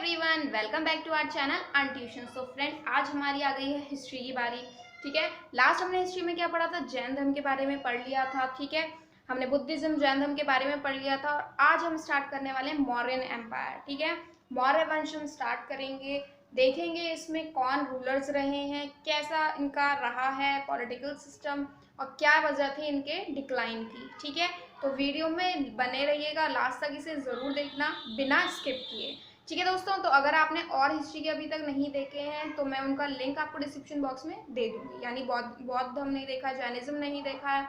Everyone, welcome back to our channel on tuition. So friend, आज हमारी आ गई है हिस्ट्री की बारी। ठीक है, लास्ट हमने हिस्ट्री में क्या पढ़ा था? जैन धर्म के बारे में पढ़ लिया था। ठीक है, हमने बुद्धिज्म जैन धर्म के बारे में पढ़ लिया था और आज हम स्टार्ट करने वाले हैं मौर्यन एम्पायर। ठीक है, मौर्य वंश हम स्टार्ट करेंगे, देखेंगे इसमें कौन रूलर्स रहे हैं, कैसा इनका रहा है पॉलिटिकल सिस्टम और क्या वजह थी इनके डिक्लाइन की। ठीक है, तो वीडियो में बने रहिएगा, लास्ट तक इसे ज़रूर देखना बिना स्किप किए। ठीक है दोस्तों, तो अगर आपने और हिस्ट्री के अभी तक नहीं देखे हैं तो मैं उनका लिंक आपको डिस्क्रिप्शन बॉक्स में दे दूंगी। यानी बौद्ध धर्म नहीं देखा है, जैनिज्म नहीं देखा है,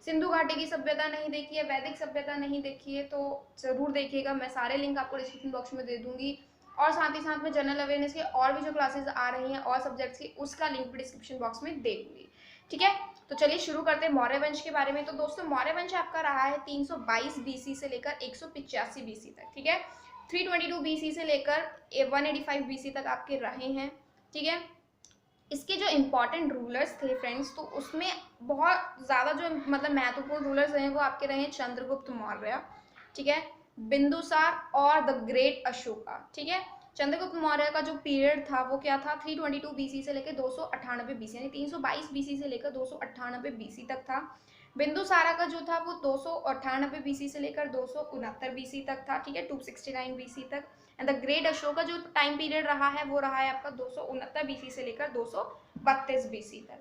सिंधु घाटी की सभ्यता नहीं देखी है, वैदिक सभ्यता नहीं देखी है, तो ज़रूर देखिएगा। मैं सारे लिंक आपको डिस्क्रिप्शन बॉक्स में दे दूंगी और साथ ही साथ में जनरल अवेयरनेस के और भी जो क्लासेस आ रही हैं और सब्जेक्ट्स की, उसका लिंक भी डिस्क्रिप्शन बॉक्स में दे दूंगी। ठीक है, तो चलिए शुरू करते हैं मौर्य वंश के बारे में। तो दोस्तों, मौर्य वंश आपका रहा है 322 बीसी से लेकर 185 बीसी तक। ठीक है, 322 बीसी से लेकर 185 बीसी तक आपके रहे हैं। ठीक है, इसके जो इम्पोर्टेंट रूलर्स थे फ्रेंड्स, तो उसमें बहुत ज़्यादा जो मतलब महत्वपूर्ण रूलर्स रहे वो आपके रहे चंद्रगुप्त मौर्य, ठीक है, बिंदुसार और द ग्रेट अशोका। ठीक है, चंद्रगुप्त मौर्य का जो पीरियड था वो क्या था? 322 बीसी से लेकर 298 बीसी, यानी 322 बीसी से लेकर 298 बीसी तक था। बिंदुसारा का जो था वो 298 बीसी से लेकर 269 बीसी तक था। ठीक है, 269 बीसी तक। एंड द ग्रेट अशोक का जो टाइम पीरियड रहा है वो रहा है आपका 269 बीसी से लेकर 232 बीसी तक।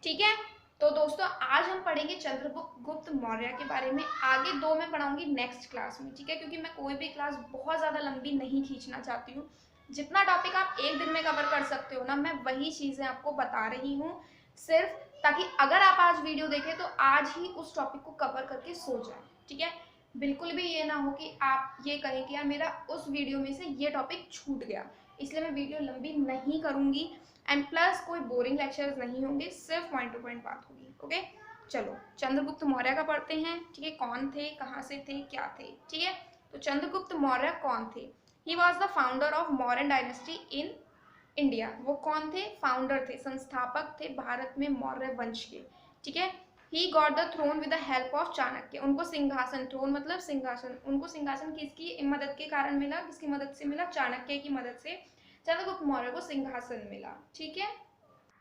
ठीक है, तो दोस्तों आज हम पढ़ेंगे चंद्रगुप्त मौर्य के बारे में। आगे दो मैं पढ़ाऊंगी नेक्स्ट क्लास में। ठीक है, क्योंकि मैं कोई भी क्लास बहुत ज़्यादा लंबी नहीं खींचना चाहती हूँ। जितना टॉपिक आप एक दिन में कवर कर सकते हो ना, मैं वही चीज़ें आपको बता रही हूँ, सिर्फ ताकि अगर आप आज वीडियो देखें तो आज ही उस टॉपिक को कवर करके सो जाए। ठीक है, बिल्कुल भी ये ना हो कि आप ये कहें कि यार मेरा उस वीडियो में से ये टॉपिक छूट गया। इसलिए मैं वीडियो लंबी नहीं करूँगी एंड प्लस कोई बोरिंग लेक्चर्स नहीं होंगे, सिर्फ पॉइंट टू पॉइंट बात होगी। ओके, चलो चंद्रगुप्त मौर्य का पढ़ते हैं। ठीक है, कौन थे, कहाँ से थे, क्या थे। ठीक है, तो चंद्रगुप्त मौर्य कौन थे? He was the founder of Mauryan dynasty in India. वो कौन थे? फाउंडर थे, संस्थापक थे भारत में मौर्य वंश के। ठीक है, he got the throne with the help of Chanakya. उनको सिंहासन, थ्रोन मतलब सिंहासन, उनको सिंहासन किसकी मदद के कारण मिला? किसकी मदद से मिला? चाणक्य की मदद से चंद्रगुप्त मौर्य को सिंहासन मिला। ठीक है,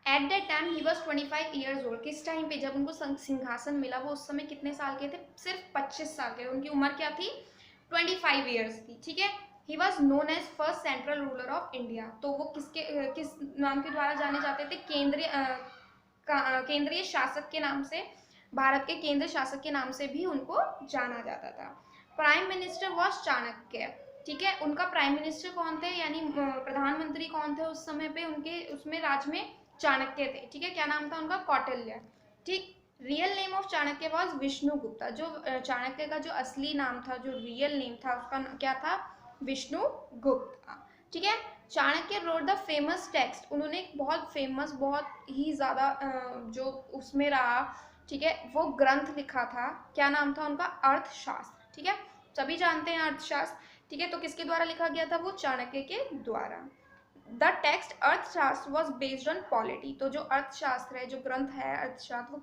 at that time he was 25 years old. किस टाइम पे जब उनको सिंहासन मिला वो उस समय कितने साल के थे? सिर्फ 25 साल के। उनकी उम्र क्या थी? 25 ईयर्स थी। ठीक है, he was known as first central ruler of India. तो वो किस नाम के द्वारा जाने जाते थे? केंद्रीय शासक के नाम से, भारत के केंद्र शासक के नाम से भी उनको जाना जाता था। Prime minister was Chanakya. ठीक है, उनका प्राइम मिनिस्टर कौन थे, यानी प्रधानमंत्री कौन थे उस समय पे? उनके उसमें राज में चाणक्य थे। ठीक है, क्या नाम था उनका? कौटिल्य। ठीक, real name of Chanakya was Vishnugupta. जो चाणक्य का जो असली नाम था, जो रियल नेम था, उसका क्या था? विष्णुगुप्ता। ठीक है, Chanakya road the famous text. उन्होंने एक बहुत फेमस, बहुत ही ज़्यादा जो उसमें रहा, ठीक है, वो ग्रंथ लिखा था। क्या नाम था उनका? अर्थशास्त्र। ठीक है, सभी जानते हैं अर्थशास्त्र। ठीक है, तो किसके द्वारा लिखा गया था? वो चाणक्य के द्वारा। द टेक्स्ट अर्थशास्त्र वॉज बेस्ड ऑन पॉलिटी। तो जो अर्थशास्त्र है, जो ग्रंथ है अर्थशास्त्र, वो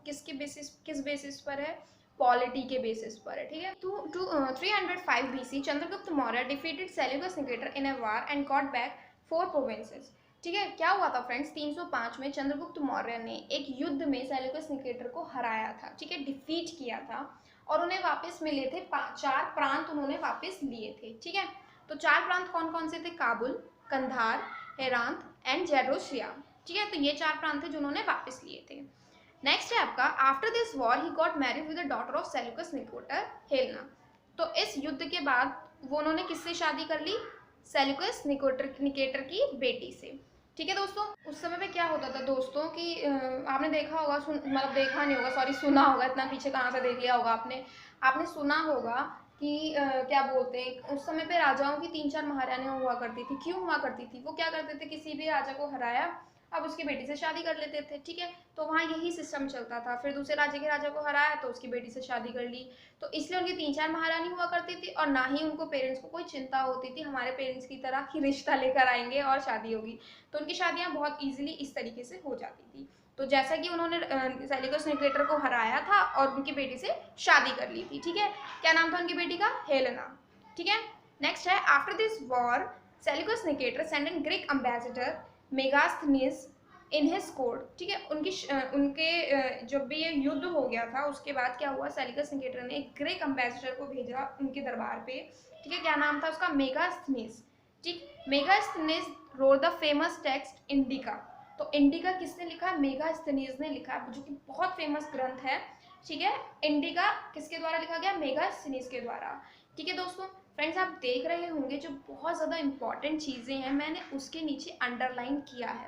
किस बेसिस पर है? पॉलिटी के बेसिस पर है। ठीक है, 305 BC Chandragupta Maurya defeated Seleucus Nicator in a war and got back 4 provinces. ठीक है, क्या हुआ था फ्रेंड्स? 305 में चंद्रगुप्त मौर्य ने एक युद्ध में सेल्यूकस निकेटर को हराया था। ठीक है, डिफीट किया था और उन्हें वापस मिले थे 4 प्रांत, उन्होंने वापस लिए थे। ठीक है, तो 4 प्रांत कौन कौन से थे? काबुल, कंधार, हेरात एंड जेरोसिया। ठीक है, तो ये 4 प्रांत थे जो उन्होंने वापस लिए थे। नेक्स्ट है आपका, after this war he got married with the daughter of Seleucus Nicator, Helena. तो इस युद्ध के बाद वो उन्होंने किससे शादी कर ली? सेल्यूकस निकेटर की बेटी से। ठीक है दोस्तों, उस समय पे क्या होता था दोस्तों कि आपने देखा होगा, मतलब देखा नहीं होगा, सॉरी, सुना होगा, इतना पीछे कहाँ से देख लिया होगा आपने सुना होगा कि क्या बोलते हैं, उस समय पे राजाओं की 3-4 महारानियां हुआ करती थी। क्यों हुआ करती थी? वो क्या करते थे, किसी भी राजा को हराया, अब उसकी बेटी से शादी कर लेते थे। ठीक है, तो वहाँ यही सिस्टम चलता था। फिर दूसरे राज्य के राजा को हराया तो उसकी बेटी से शादी कर ली। तो इसलिए उनकी 3-4 महारानी हुआ करती थी और ना ही उनको पेरेंट्स को कोई चिंता होती थी, हमारे पेरेंट्स की तरह ही रिश्ता लेकर आएंगे और शादी होगी। तो उनकी शादियाँ बहुत ईजिली इस तरीके से हो जाती थी। तो जैसा कि उन्होंने सेल्यूकस निकेटर को हराया था और उनकी बेटी से शादी कर ली थी। ठीक है, क्या नाम था उनकी बेटी का? हेलेना। ठीक है, नेक्स्ट है, after this war Seleucus Nicator send an Greek ambassador Megasthenes in his court, ठीक है। उनके जब भी ये युद्ध हो गया था उसके बाद क्या हुआ, सेल्यूकस निकेटर ने एक ग्रीक एम्बेसडर को भेजा उनके दरबार पे, ठीक है। क्या नाम था उसका, मेगास्थनीज, ठीक। Megasthenes road the famous text indica. तो इंडिका किसने लिखा, मेगास्थनीज ने लिखा, जो कि बहुत फेमस ग्रंथ है, ठीक है। इंडिका किसके द्वारा लिखा गया, मेगास्थनीज के द्वारा, ठीक है। दोस्तों फ्रेंड्स आप देख रहे होंगे जो बहुत ज़्यादा इंपॉर्टेंट चीज़ें हैं मैंने उसके नीचे अंडरलाइन किया है।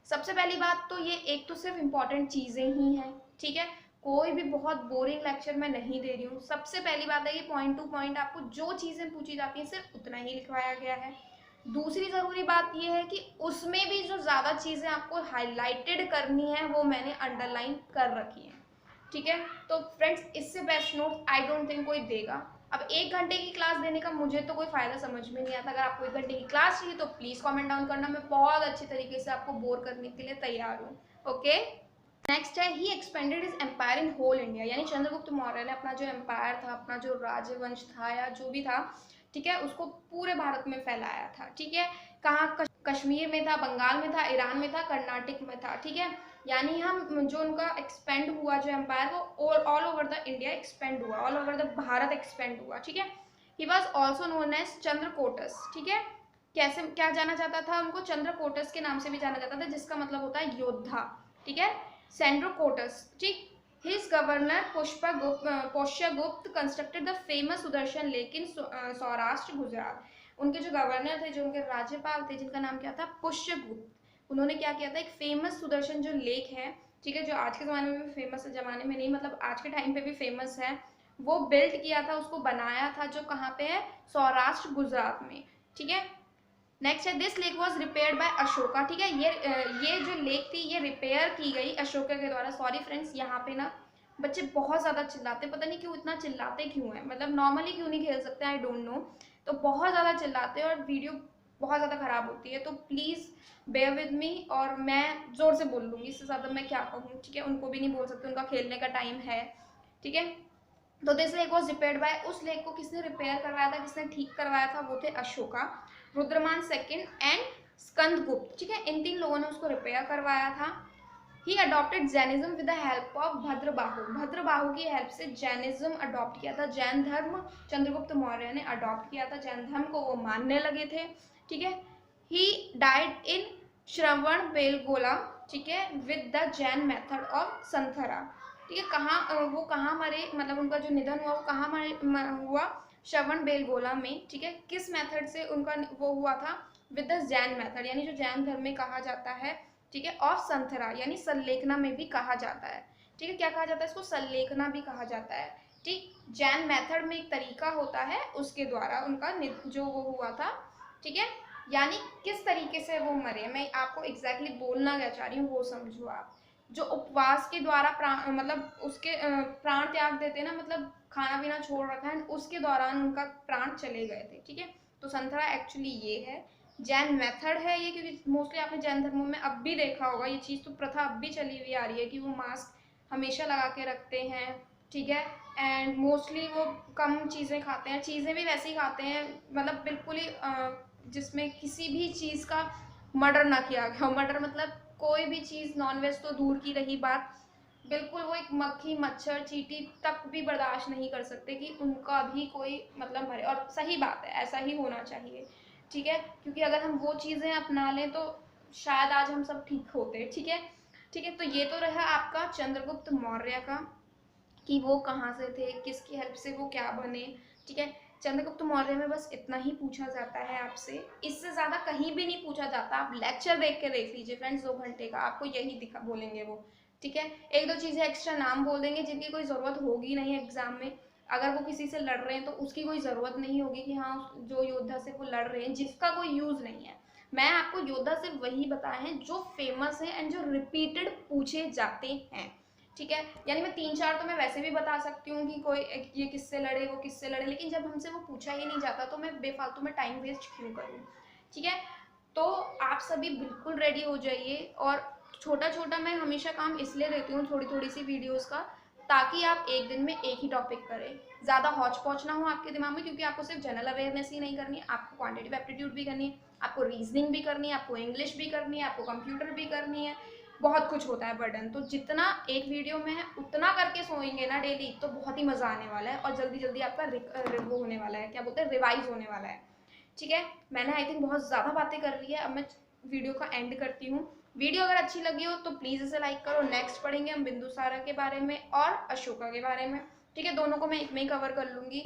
सबसे पहली बात तो ये एक तो सिर्फ इम्पॉर्टेंट चीज़ें ही हैं, ठीक है। कोई भी बहुत बोरिंग लेक्चर मैं नहीं दे रही हूँ। सबसे पहली बात है कि पॉइंट टू पॉइंट आपको जो चीज़ें पूछी जाती हैं सिर्फ उतना ही लिखवाया गया है। दूसरी ज़रूरी बात यह है कि उसमें भी जो ज़्यादा चीज़ें आपको हाईलाइटेड करनी है वो मैंने अंडरलाइन कर रखी है, ठीक है। तो फ्रेंड्स इससे best note I don't think कोई देगा। अब 1 घंटे की क्लास देने का मुझे तो कोई फ़ायदा समझ में नहीं आता। अगर आपको 1 घंटे की क्लास चाहिए तो प्लीज़ कमेंट डाउन करना, मैं बहुत अच्छी तरीके से आपको बोर करने के लिए तैयार हूँ, ओके। नेक्स्ट है, he expanded his empire in whole India, यानी चंद्रगुप्त मौर्य ने अपना जो एम्पायर था, अपना जो राजवंश था या जो भी था, ठीक है, उसको पूरे भारत में फैलाया था, ठीक है। कहाँ, कश्मीर में था, बंगाल में था, ईरान में था, कर्नाटक में था, ठीक है। यानी हम जो उनका एक्सपेंड हुआ जो एम्पायर वो all over the India expand हुआ, all over the Bharat expand हुआ, ठीक है। He was also known as Chandrakottas, ठीक है। कैसे क्या जाना जाता था उनको, चंद्रकोटस के नाम से भी जाना जाता था, जिसका मतलब होता है योद्धा, ठीक है। सेंड्रोकोटस, ठीक। His governor Pushyagupta constructed the famous Sudarshan lake in Saurashtra Gujarat. उनके जो गवर्नर थे, जो उनके राज्यपाल थे, जिनका नाम क्या था, पुष्यगुप्त, उन्होंने क्या किया था, एक फेमस सुदर्शन जो लेक है, ठीक है, जो आज के ज़माने में भी फेमस है, ज़माने में नहीं मतलब आज के टाइम पे भी फेमस है, वो बिल्ड किया था, उसको बनाया था, जो कहाँ पे है, सौराष्ट्र गुजरात में, ठीक है। नेक्स्ट है, this lake was repaired bye Ashoka, ठीक है। ये जो लेक थी ये रिपेयर की गई अशोका के द्वारा। सॉरी फ्रेंड्स यहाँ पे ना बच्चे बहुत ज़्यादा चिल्लाते, पता नहीं क्यों इतना चिल्लाते क्यों है, मतलब नॉर्मली क्यों नहीं खेल सकते, आई डोंट नो। तो बहुत ज़्यादा चिल्लाते हैं और वीडियो बहुत ज़्यादा ख़राब होती है, तो प्लीज़ बेयर विद मी, और मैं ज़ोर से बोल लूँगी, इससे ज़्यादा मैं क्या कहूँ, ठीक है। उनको भी नहीं बोल सकते, उनका खेलने का टाइम है, ठीक है। तो this lake was repaired bye, उस लेक को किसने रिपेयर करवाया था, किसने ठीक करवाया था, वो थे अशोका, रुद्रमान सेकंड एंड स्कंदगुप्त, ठीक है। इन 3 लोगों ने उसको रिपेयर करवाया था। He adopted Jainism with the help of Bhadrabahu, Bhadrabahu की हेल्प से जैनिज्म अडॉप्ट किया था, जैन धर्म चंद्रगुप्त मौर्य ने अडॉप्ट किया था, जैन धर्म को वो मानने लगे थे, ठीक है। ही डाइड इन श्रवण बेलगोला, ठीक है, with the Jain method of Santhara, ठीक है। कहाँ वो कहाँ मरे, मतलब उनका जो निधन हुआ वो कहाँ हुआ, श्रवण बेलगोला में, ठीक है। किस मेथड से उनका वो हुआ था, विद द जैन मेथड, यानी जो जैन धर्म में कहा जाता है, ठीक है, ऑफ संथरा, यानी सल्लेखना में भी कहा जाता है, ठीक है। क्या कहा जाता है इसको, सल्लेखना भी कहा जाता है, ठीक। जैन मेथड में एक तरीका होता है, उसके द्वारा उनका जो वो हुआ था, ठीक है। यानी किस तरीके से वो मरे, मैं आपको एग्जैक्टली बोलना क्या चाह रही हूँ वो समझो आप। जो उपवास के द्वारा मतलब उसके प्राण त्याग देते ना, मतलब खाना पीना छोड़ रखा है, उसके दौरान उनका प्राण चले गए थे, ठीक है। तो संथरा एक्चुअली ये है, जैन मेथड है ये, क्योंकि मोस्टली आपने जैन धर्मों में अब भी देखा होगा ये चीज़, तो प्रथा अब भी चली हुई आ रही है कि वो मास्क हमेशा लगा के रखते हैं, ठीक है। एंड मोस्टली वो कम चीज़ें खाते हैं, चीज़ें भी वैसी खाते हैं, मतलब बिल्कुल ही जिसमें किसी भी चीज़ का मर्डर ना किया गया, मर्डर मतलब कोई भी चीज़, नॉनवेज तो दूर की रही बात, बिल्कुल वो एक मक्खी मच्छर चींटी तक भी बर्दाश्त नहीं कर सकते कि उनका भी कोई मतलब मरे, और सही बात है, ऐसा ही होना चाहिए, ठीक है। क्योंकि अगर हम वो चीज़ें अपना लें तो शायद आज हम सब ठीक होते, ठीक है, ठीक है। तो ये तो रहा आपका चंद्रगुप्त मौर्य का, कि वो कहाँ से थे, किसकी हेल्प से वो क्या बने, ठीक है। चंद्रगुप्त मौर्य में बस इतना ही पूछा जाता है आपसे, इससे ज़्यादा कहीं भी नहीं पूछा जाता। आप लेक्चर देख के देख लीजिए फ्रेंड्स, 2 घंटे का आपको यही दिखा बोलेंगे वो, ठीक है। 1-2 चीज़ें एक्स्ट्रा नाम बोल देंगे जिनकी कोई ज़रूरत होगी नहीं एग्जाम में। अगर वो किसी से लड़ रहे हैं तो उसकी कोई ज़रूरत नहीं होगी कि हाँ जो योद्धा से वो लड़ रहे हैं जिसका कोई यूज़ नहीं है। मैं आपको योद्धा सिर्फ वही बताए हैं जो फेमस है एंड जो रिपीटेड पूछे जाते हैं, ठीक है। यानी मैं 3-4 तो मैं वैसे भी बता सकती हूँ कि कोई ये किससे लड़े, वो किससे लड़े, लेकिन जब हमसे वो पूछा ही नहीं जाता तो मैं बेफालतू में टाइम वेस्ट क्यों करूँ, ठीक है। तो आप सभी बिल्कुल रेडी हो जाइए, और छोटा छोटा मैं हमेशा काम इसलिए देती हूँ, थोड़ी थोड़ी सी वीडियोस का, ताकि आप एक दिन में एक ही टॉपिक करें, ज़्यादा हौच पौच ना हो आपके दिमाग में, क्योंकि आपको सिर्फ जनरल अवेयरनेस ही नहीं करनी है, आपको क्वान्टिटेटिव एप्टीट्यूड भी करनी है, आपको रीजनिंग भी करनी है, आपको इंग्लिश भी करनी है, आपको कंप्यूटर भी करनी है, बहुत कुछ होता है बर्डन। तो जितना एक वीडियो में है उतना करके सोएंगे ना डेली, तो बहुत ही मज़ा आने वाला है और जल्दी जल्दी आपका वो होने वाला है, क्या बोलते हैं, रिवाइज होने वाला है। ठीक है, मैंने आई थिंक बहुत ज़्यादा बातें कर ली है, अब मैं वीडियो का एंड करती हूँ। वीडियो अगर अच्छी लगी हो तो प्लीज़ इसे लाइक करो। नेक्स्ट पढ़ेंगे हम बिंदुसारा के बारे में और अशोका के बारे में। ठीक है, दोनों को मैं एक में ही कवर कर लूँगी।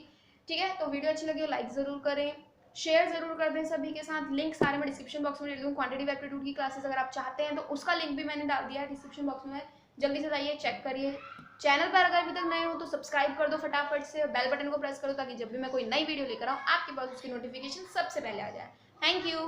ठीक है, तो वीडियो अच्छी लगी हो लाइक ज़रूर करें, शेयर ज़रूर कर दें सभी के साथ। लिंक सारे मैं डिस्क्रिप्शन बॉक्स में दे दूँ। क्वांटिटी एप्टीट्यूड की क्लासेस अगर आप चाहते हैं तो उसका लिंक भी मैंने डाल दिया है डिस्क्रिप्शन बॉक्स में, जल्दी से जाइए चेक करिए। चैनल पर अगर अभी तक नए हो तो सब्सक्राइब कर दो फटाफट से, बेल बटन को प्रेस करो ताकि जब भी मैं कोई नई वीडियो लेकर आऊँ आपके पास उसकी नोटिफिकेशन सबसे पहले आ जाए। Thank you.